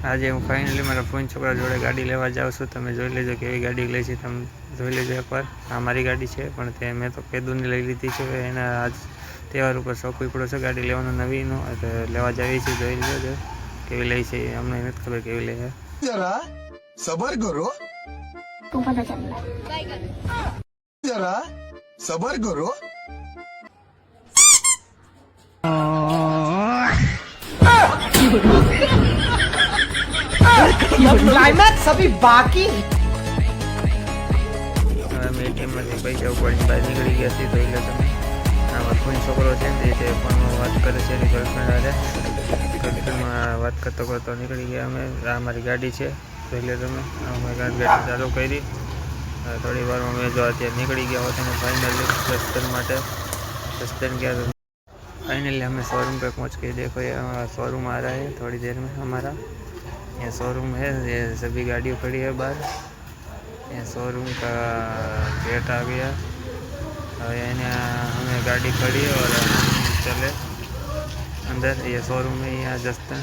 આજે હું ફાઇનલી મારા ફોન છોકરા જોડે ગાડી લેવા જાઉં છું. તમે જોઈ લેજો કેવી ગાડી લે છે, તમે જોઈ લેજો એકવાર. આ મારી ગાડી છે, પણ તે મેં તો કેદુની લઈ લીધી છે. એના આજ તહેવાર ઉપર શોખ પડ્યો છે ગાડી લેવાનો નવીનો, લેવા જઈએ છીએ. જોઈ લેજો કેવી લે છે, અમને નથી ખબર કેવી લે છે. જરા સબર કરો, જરા સબર કરો. क्लाइमैक्स अभी बाकी અમે એટીએમમાંથી પૈસા ઉપાડીને બહાર નીકળી ગયા છીએ. જોઈ લો તમે. આમાં ફોન છોકરો છે ને તે ફોનમાં વાત કરે છે એની ગર્લફ્રેન્ડ હારે. ગર્લફ્રેન્ડમાં વાત કરતો નીકળી ગયા અમે. આ મારી ગાડી છે, જોઈ લો તમે. અમે ગાડી ચાલુ કરી. થોડી વારમાં અમે જો અત્યારે નીકળી ગયા હોત અને फाइनली सस्पेंड માટે सस्पेंड किया. फाइनली हमें शोरूम पे पहुंच के देखो ये शोरूम आ रहा है थोड़ी देर में हमारा. ये शोरूम है, ये सभी गाड़ियों खड़ी है बाहर. ये शोरूम का गेट आ गया. हमें गाड़ी खड़ी और हम चले अंदर. ये शोरूम है यहाँ जस्ता